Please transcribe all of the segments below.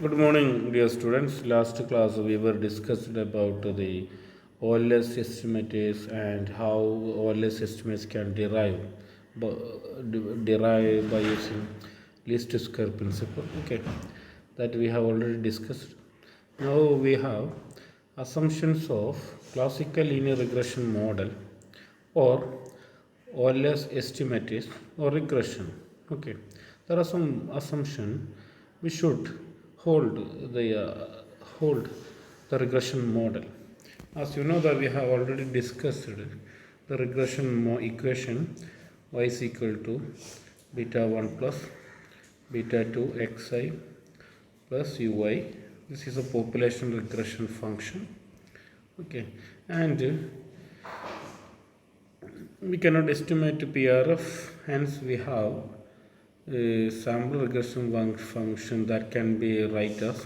Good morning, dear students. Last class we were discussed about the OLS estimates and how OLS estimates can derive by using least square principle. Okay, that we have already discussed. Now we have assumptions of classical linear regression model or OLS estimates or regression. Okay, there are some assumptions we should hold the hold the regression model. As you know that we have already discussed the regression equation y is equal to beta 1 plus beta 2 xi plus ui. This is a population regression function. Okay, and we cannot estimate PRF, hence we have a sample regression function that can be written as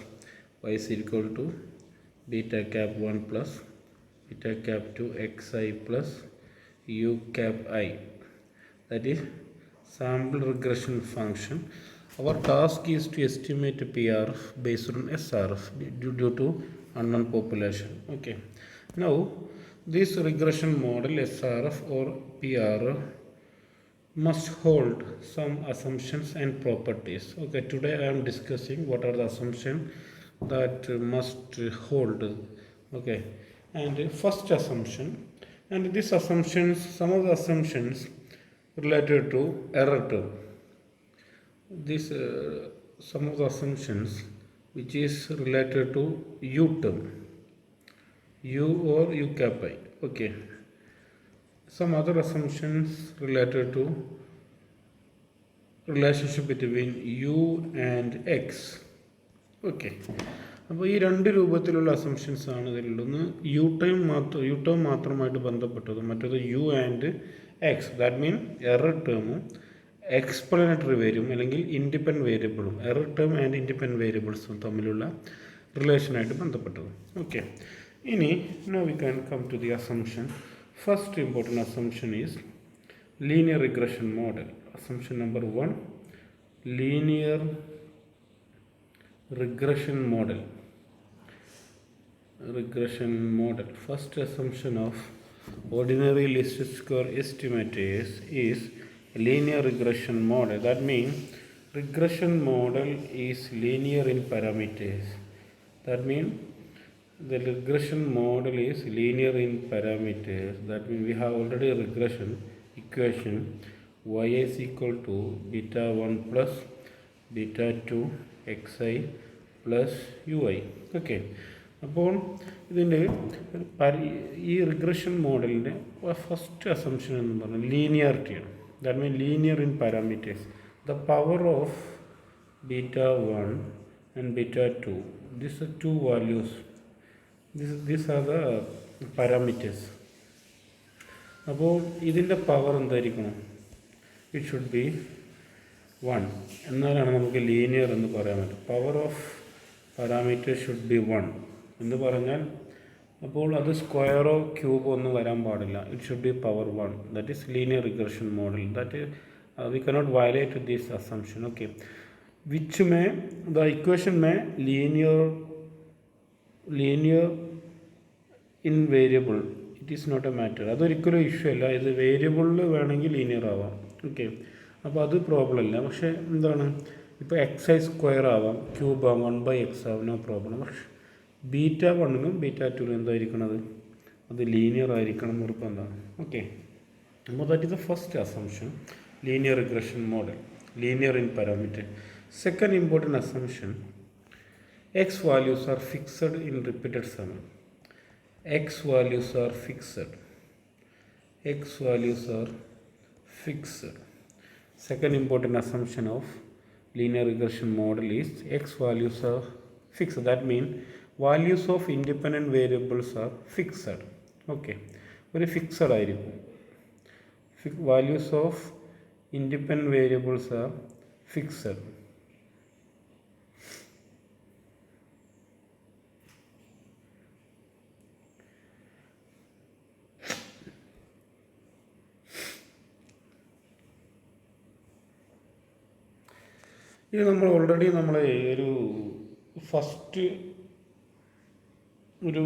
y is equal to beta cap 1 plus beta cap 2 xi plus u cap I. That is sample regression function. Our task is to estimate PRF based on SRF due to unknown population. Okay. Now this regression model SRF or PRF must hold some assumptions and properties. Okay, today I am discussing what are the assumptions that must hold. Okay, and first assumption, and these assumptions, some of the assumptions related to error term. This some of the assumptions which is related to U term, U or U cap I. Okay, some other assumptions related to relationship between u and x. Okay, അപ്പോൾ ഈ രണ്ട് രൂപത്തിലുള്ള assumptions ആണ് ഇതിലുള്ളത്. ഒന്ന് U term മാത്രമായിട്ട് ബന്ധപ്പെട്ടതും മറ്റേത് u and x. That mean error ടേമും എക്സ്പ്ലനറ്ററി വേരിയബിളും അല്ലെങ്കിൽ ഇൻഡിപെൻഡൻറ്റ് വേരിയബിളും എറർ ടേം ആൻഡ് ഇൻഡിപെൻഡൻറ്റ് വേരിയബിൾസും തമ്മിലുള്ള റിലേഷനായിട്ട് ബന്ധപ്പെട്ടത്. ഓക്കെ, ഇനി now we can come to the assumption. First important assumption is linear regression model. Assumption number 1, linear regression model. First assumption of ordinary least square estimate is linear regression model. That means regression model is linear in parameters. That means the regression model is linear in parameters. That means we have already a regression equation y is equal to beta 1 plus beta 2 xi plus ui. Okay, അപ്പോൾ ഇതിൻ്റെ ഈ regression മോഡലിൻ്റെ first assumption എന്ന് പറഞ്ഞാൽ ലീനിയാരിറ്റിയാണ്. That mean linear in parameters. The power of beta 1 and beta 2, these are two values. These are the parameters. അപ്പോൾ ഇതിൻ്റെ power എന്തായിരിക്കണം? It should be 1. എന്നാലാണ് നമുക്ക് ലീനിയർ എന്ന് പറയാൻ പറ്റും. Power of parameter should be 1 എന്ന് പറഞ്ഞാൽ അപ്പോൾ അത് സ്ക്വയറോ ക്യൂബോ ഒന്നും വരാൻ പാടില്ല. It should be power 1. That is linear regression model. That we cannot violate this assumption. Okay, which may the equation may linear in variable, it is not a matter. അതൊരിക്കലും issue അല്ല. ഇത് വേരിയബിളിൽ വേണമെങ്കിൽ ലീനിയർ ആവാം. Okay, അപ്പോൾ അത് problem ഇല്ല. പക്ഷേ എന്താണ്, ഇപ്പോൾ എക്സ് ഐ സ്ക്വയർ ആവാം, ക്യൂബ് ആവാം, 1/x ആവാം, നോ പ്രോബ്ലം. പക്ഷേ ബീറ്റ 1നും ബീറ്റ 2നും എന്തായിരിക്കണത്, അത് ലീനിയർ ആയിരിക്കണം നിർബന്ധമാണ്. ഓക്കെ, അപ്പോൾ that is the first assumption, linear regression model, linear in parameter. Second important assumption, x values are fixed in repeated sum. X values are fixed. Second important assumption of linear regression model is x values are fixed. That means values of independent variables are fixed. Okay, very fixed ആയിരിക്കും. Values of independent variables are fixed. ഇത് നമ്മൾ already ഒരു first ഒരു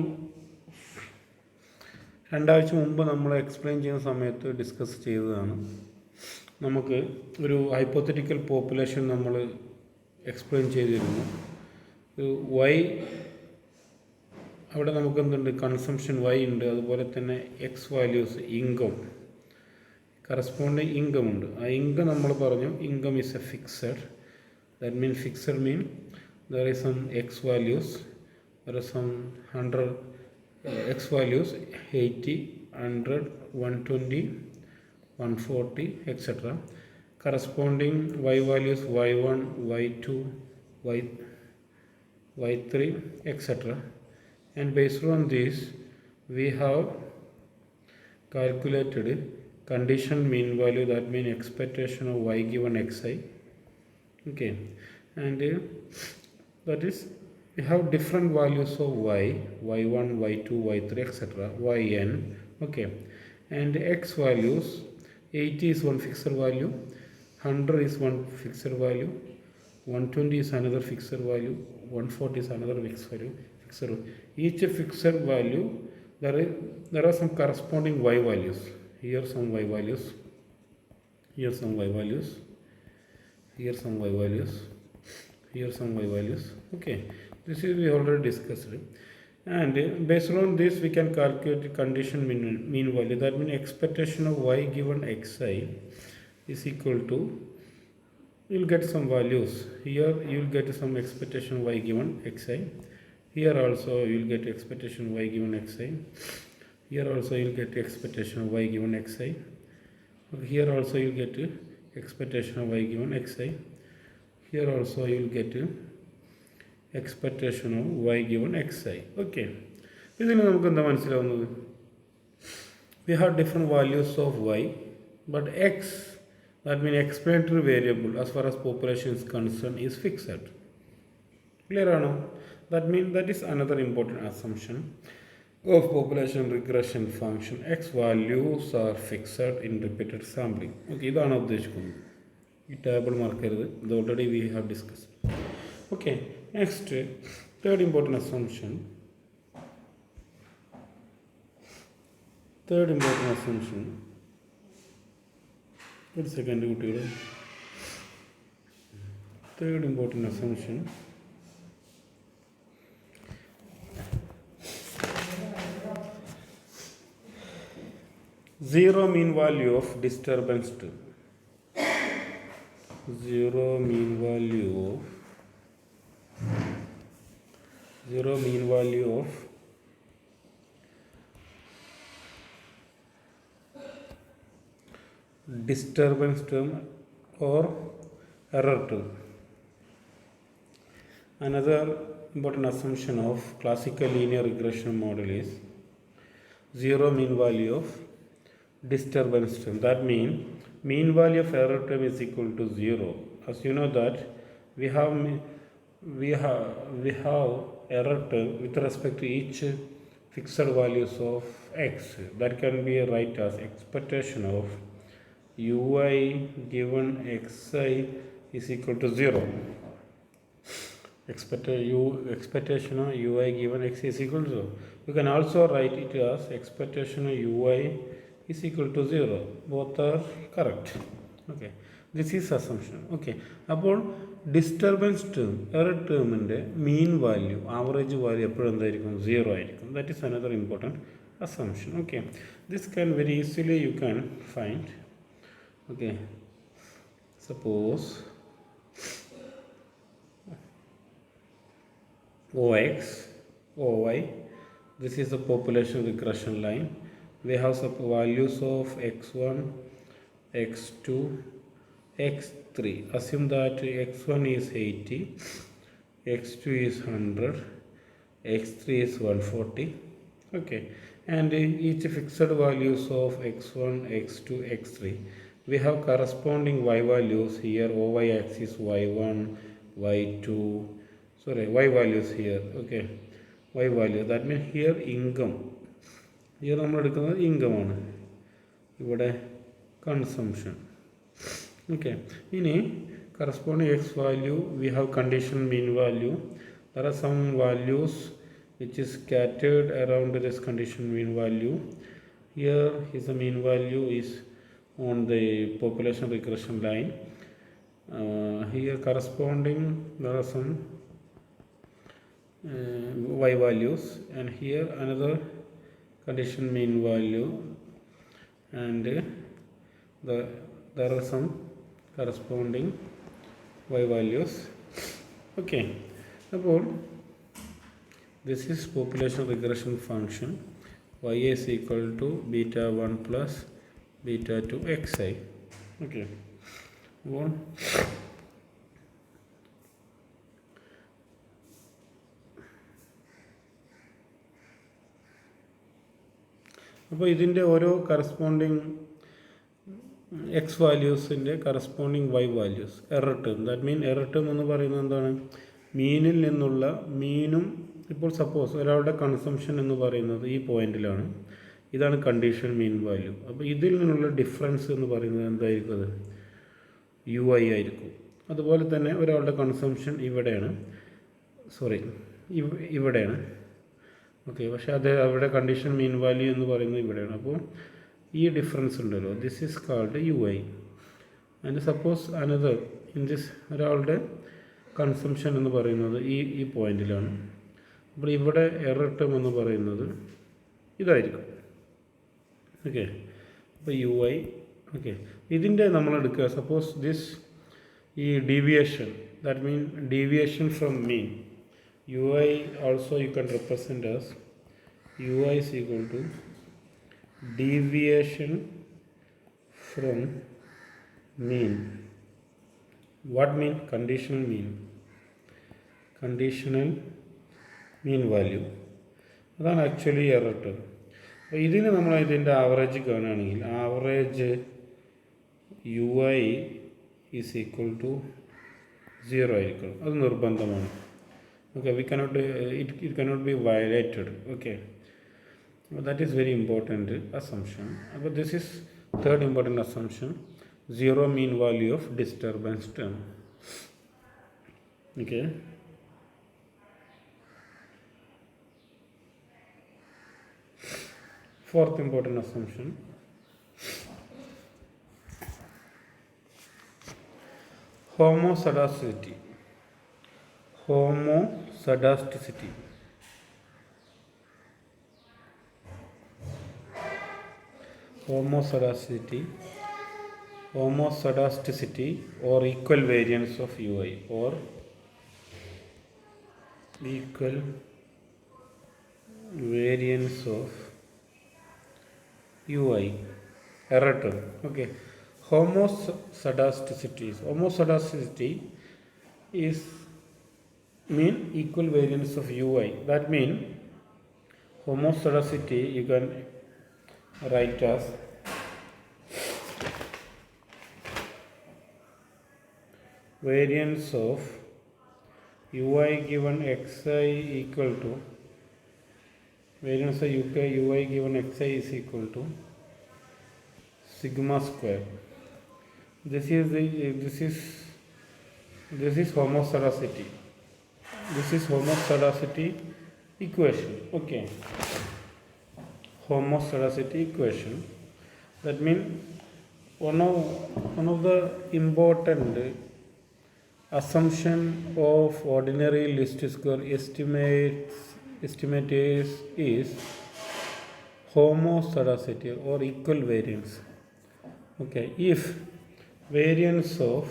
2 ആഴ്ച മുമ്പ് നമ്മൾ explain ചെയ്യുന്ന സമയത്ത് ഡിസ്കസ് ചെയ്തതാണ്. നമുക്ക് ഒരു ഹൈപ്പോത്തറ്റിക്കൽ പോപ്പുലേഷൻ നമ്മൾ എക്സ്പ്ലെയിൻ ചെയ്തിരുന്നു. വൈ അവിടെ നമുക്ക് എന്തുണ്ട്, കൺസംഷൻ വൈ ഉണ്ട്, അതുപോലെ തന്നെ X values income corresponding income ഉണ്ട്. ആ ഇൻകം നമ്മൾ പറഞ്ഞു income is A fixed. That mean fixed mean there is some x values, there is some 100 x values 80, 100, 120, 140 etc. Corresponding y values y1, y2, y3 etc. And based on this we have calculated condition mean value, that means expectation of y given xi. Okay, and that is we have different values of y, y1, y2, y3 etc, yn. Okay, and x values 80 is one fixed value, 100 is one fixed value, 120 is another fixed value, 140 is another fixed value. Each fixed value there are some corresponding y values. Here some y values, here some y values, here some y values, here some y values. Okay, this is we already discussed, and based on this we can calculate the condition mean value. That means expectation of y given xi is equal to, you will get some values. Here you will get some expectation y given xi, here also you will get expectation y given xi, here also you will get expectation of y given xi, here also you will get expectation of y given xi, here also you will get expectation of y given xi. Okay, ഇതിന് നമുക്ക് എന്താ മനസ്സിലാവുന്നത്, we have different values of y, but x, that means explanatory variable as far as population is concerned, is fixed. Clear ആണോ? That means that is another important assumption of population regression function. X values are fixed in repeated sampling. Okay, ഇതാണ് ഉദ്ദേശിക്കുന്നത്. ഈ table മറക്കരുത്, ഇത് already we have discussed. Okay, next third important assumption. ഒരു second കുട്ടികൾ. Third important assumption, zero mean value of disturbance term. Zero mean value of disturbance term or error term. Another important assumption of classical linear regression model is zero mean value of disturbance term. That means mean value of error term is equal to 0. As you know that we have error term with respect to each fixed values of x. That can be write as expectation of ui given xi is equal to 0. Expectation of ui given x is equal to 0. You can also write it as expectation of ui is equal to 0. Both are correct. Okay, this is assumption. Okay, അപ്പോൾ disturbance term, error ടേമിൻ്റെ mean value, average value എപ്പോഴും എന്തായിരിക്കും, 0 ആയിരിക്കും. That is another important assumption. Okay, this can very easily you can find. Okay, suppose ox, oy, this is the population regression line. We have some values of x1, x2, x3. Assume that x1 is 80, x2 is 100, x3 is 140. Okay, and each fixed values of x1, x2, x3. We have corresponding y values here. Oy axis y1, y2, y values here. Okay, y value, that means here income. Here നമ്മൾ എടുക്കുന്നത് ഇൻകമാണ്, ഇവിടെ consumption. Okay, ഇനി corresponding X value we have condition mean value. there are some values which is scattered around this condition mean value. Here is the mean value is on the population regression line. Here corresponding there are some y values, and here another condition mean value, and there are some corresponding y values. Okay, അപ്പോൾ this is population regression function. Y is equal to beta 1 plus beta 2 xi. Okay, അപ്പോൾ ഇതിൻ്റെ ഓരോ corresponding x വാല്യൂസിൻ്റെ corresponding y values error term, that mean error term എന്ന് പറയുന്നത് എന്താണ്, മീനിൽ നിന്നുള്ള മീനും, ഇപ്പോൾ സപ്പോസ് ഒരാളുടെ കൺസംഷൻ എന്ന് പറയുന്നത് ഈ പോയിന്റിലാണ്, ഇതാണ് കണ്ടീഷൻ മീൻ വാല്യൂ. അപ്പോൾ ഇതിൽ നിന്നുള്ള ഡിഫറൻസ് എന്ന് പറയുന്നത് എന്തായിരിക്കും, അത് യു ഐ ആയിരിക്കും. അതുപോലെ തന്നെ ഒരാളുടെ കൺസംഷൻ ഇവിടെയാണ്, ഇവിടെയാണ്. ഓക്കെ, പക്ഷേ അത് അവിടെ കണ്ടീഷൻ മീൻ വാല്യൂ എന്ന് പറയുന്നത് ഇവിടെയാണ്. അപ്പോൾ ഈ ഡിഫറൻസ് ഉണ്ടല്ലോ, this is called u i. And suppose another in this, ഒരാളുടെ കൺസംഷൻ എന്ന് പറയുന്നത് ഈ പോയിന്റിലാണ്. അപ്പോൾ ഇവിടെ എറർ ടേം എന്ന് പറയുന്നത് ഇതായിരിക്കും. ഓക്കെ, അപ്പോൾ യു ഐ. ഓക്കെ, ഇതിൻ്റെ നമ്മൾ എടുക്കുക, സപ്പോസ് ദിസ് ഈ deviation, that mean deviation from mean, ui also you can represent as ui is equal to deviation from mean. What mean? Conditional mean value. അതാണ് actually error term. അപ്പോൾ ഇതിന് നമ്മൾ ഇതിൻ്റെ average കാണുകയാണെങ്കിൽ average u i is equal to 0 ആയിരിക്കണം, അത് നിർബന്ധമാണ്. Okay, we cannot it cannot be violated. Okay, well, that is very important assumption. But this is third important assumption, zero mean value of disturbance term. Okay, fourth important assumption, homoscedasticity. Homoscedasticity or equal variance of ui, or equal variance of ui, error term. Okay, homoscedasticity is mean equal variance of ui. That mean homoscedasticity you can write as variance of ui given xi equal to variance of ui given xi is equal to sigma square. This is homoscedasticity. This is homoscedasticity equation. Okay, homoscedasticity equation, that means one of the important assumption of ordinary least square estimators is homoscedasticity or equal variance. Okay, if variance of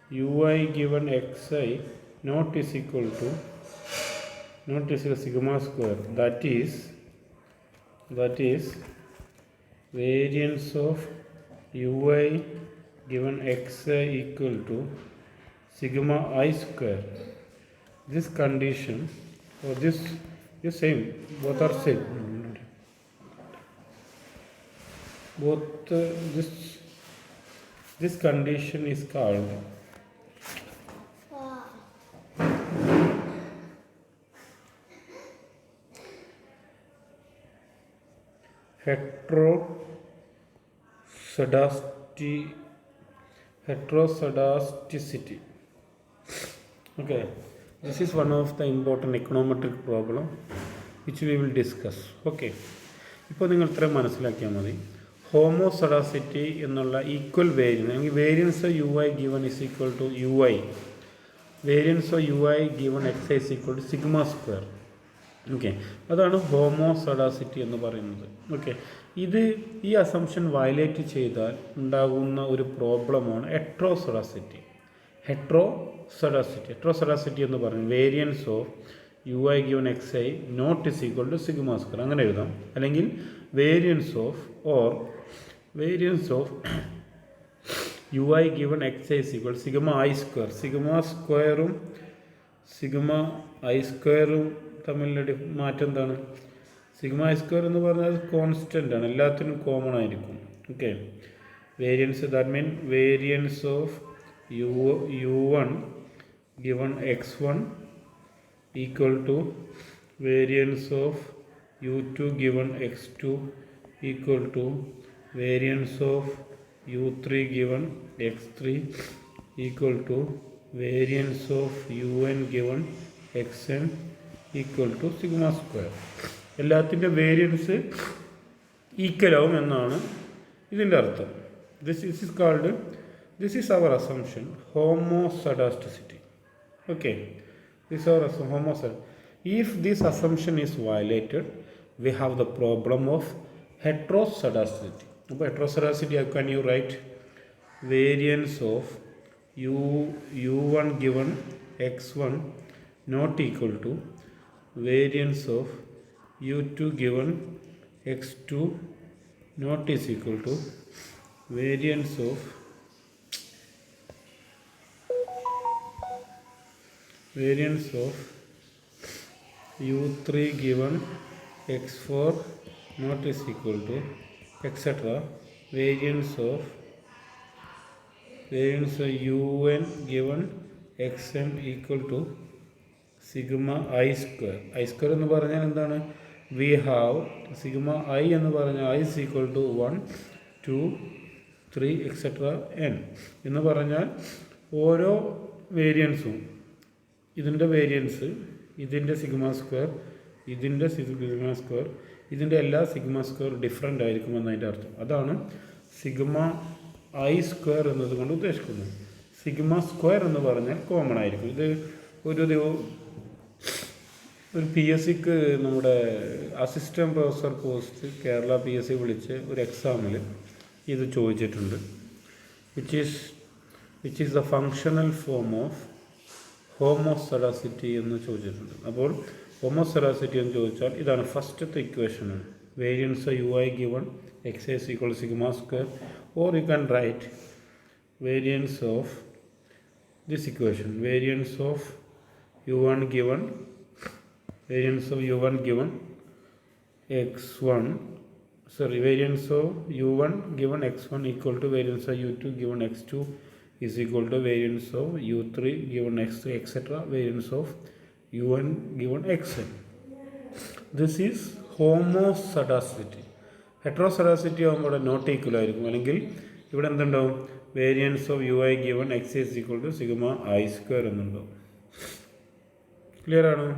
ui given xi not is equal to sigma square, that is variance of ui given xi equal to sigma I square. This condition, or this is same, both are same. This condition is called heteroscedasticity. Okay, this is one of the important econometric problem which we will discuss. Okay, ഇപ്പോൾ നിങ്ങൾ ഇത്രയും മനസ്സിലാക്കിയാൽ മതി. Homoscedasticity എന്നുള്ള equal variance അല്ലെങ്കിൽ variance of u i given is equal to u i, variance of u i given x i is equal to sigma square. Okay, അതാണ് homoscedasticity എന്ന് പറയുന്നത്. ഓക്കെ, ഈ അസംഷൻ വയലേറ്റ് ചെയ്താൽ ഉണ്ടാകുന്ന ഒരു പ്രോബ്ലമാണ് ഹെട്രോസഡാസിറ്റി. ഹെട്രോസഡാസിറ്റി എന്ന് പറയുന്നത് variance of u i given x i not is equal to sigma square, അങ്ങനെ എഴുതാം. അല്ലെങ്കിൽ variance of u i given x i is equal sigma i square. Sigma i സ്ക്വയറും തമ്മിലുള്ള മാറ്റം എന്താണ്? സിഗ്മ ഐ സ്ക്വയർ എന്ന് പറഞ്ഞാൽ കോൺസ്റ്റൻ്റ് ആണ്, എല്ലാത്തിനും കോമൺ ആയിരിക്കും. Okay, variance that mean variance of u1 given x1 equal to variance of u2 given x2 equal to variance of u3 given x3 equal to variance of un given xn equal to sigma square. എല്ലാത്തിൻ്റെ variance equal ആവും എന്നാണ് ഇതിൻ്റെ അർത്ഥം. This is our assumption, homoscedasticity. Okay, this is our homoscedasticity. If this assumption is violated, we have the problem of heteroscedasticity. Heteroscedasticity, how can you write? Variance of u1 given x1 not equal to variance of u2 given x2 not is equal to variance of u3 given x4 not is equal to etc. variance of un given xn equal to sigma i square. I square എന്ന് പറഞ്ഞാൽ എന്താണ്? We have sigma I എന്ന് പറഞ്ഞാൽ I is equal to 1, 2, 3 etc. n എന്ന് പറഞ്ഞാൽ ഓരോ വേരിയൻസും ഇതിൻ്റെ variance, ഇതിൻ്റെ സിഗ്മ സ്ക്വയർ, ഇതിൻ്റെ സിഗ്മ സ്ക്വയർ, ഇതിൻ്റെ എല്ലാ സിഗ്മ സ്ക്വയർ ഡിഫറെൻ്റ് ആയിരിക്കുമെന്നതിൻ്റെ അർത്ഥം. അതാണ് സിഗ്മ ഐ സ്ക്വയർ എന്നതുകൊണ്ട് ഉദ്ദേശിക്കുന്നത്. സിഗ്മ സ്ക്വയർ എന്ന് പറഞ്ഞാൽ കോമൺ ആയിരിക്കും. ഇത് ഒരു PSC നമ്മുടെ assistant professor post Kerala PSC വിളിച്ച് ഒരു എക്സാമിൽ ഇത് ചോദിച്ചിട്ടുണ്ട്. Which is the functional form of homoscedasticity എന്ന് ചോദിച്ചിട്ടുണ്ട്. അപ്പോൾ ഹോമോസഡാസിറ്റി എന്ന് ചോദിച്ചാൽ ഇതാണ് ഫസ്റ്റത്തെ equation, variance u i given x i equal sigma square, or you can write variance of this equation, variance of u1 given x1, variance of u1 given x1 equal to variance of u2 given x2 is equal to variance of u3 given x3 etc. variance of un given xn. This is homoscedasticity. Heteroscedasticity ആകുമ്പോൾ not equal ആയിരിക്കും. അല്ലെങ്കിൽ ഇവിടെ എന്തുണ്ടാവും? Variance of u i given x is equal to sigma i square എന്നുണ്ടാവും. Clear ആണോ?